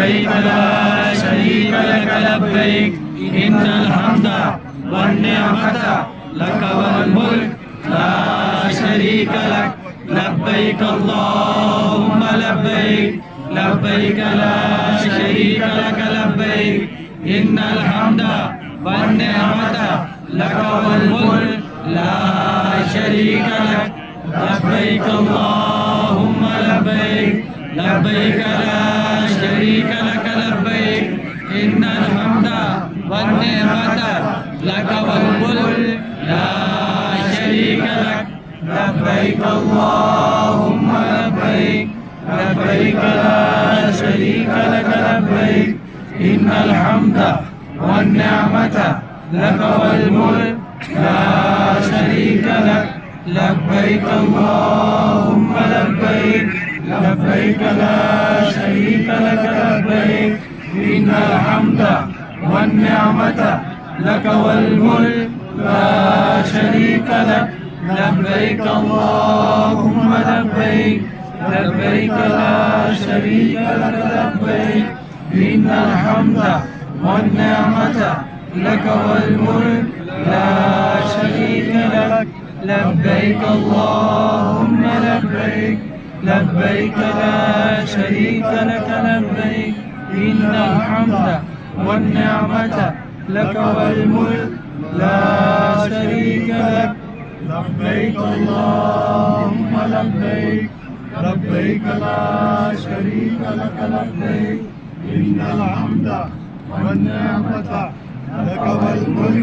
لبيك لا شريك لك لبيك إن الحمد والنعمة لك والملك لا شريك لك لبيك اللهم لبيك لبيك لا شريك لك لبيك إن الحمد والنعمة لك والملك لا شريك لك لبيك اللهم لبيك لبيك لا شريك لك لبيك إن الحمد والنعمة لك والملك لا شريك لك لبيك اللهم لبيك لبيك لا شريك لك لبيك إن الحمد والنعمة لك والملك لا شريك لك لبيك اللهم لبيك لبيك لا شريك لك لبيك إن الحمد والنعمة لك والملك لا شريك لك لبيك اللهم لبيك لبيك لا شريك لك لبيك إن الحمد والنعمة لك والملك لا شريك لك لبيك اللهم لبيك لبيك لا شريك لك لبيك إن الحمد والنعمة لك والملك لا شريك لك لبيك اللهم لبيك لبيك لا شريك لك لبيك إن الحمد والنعمة لك والملك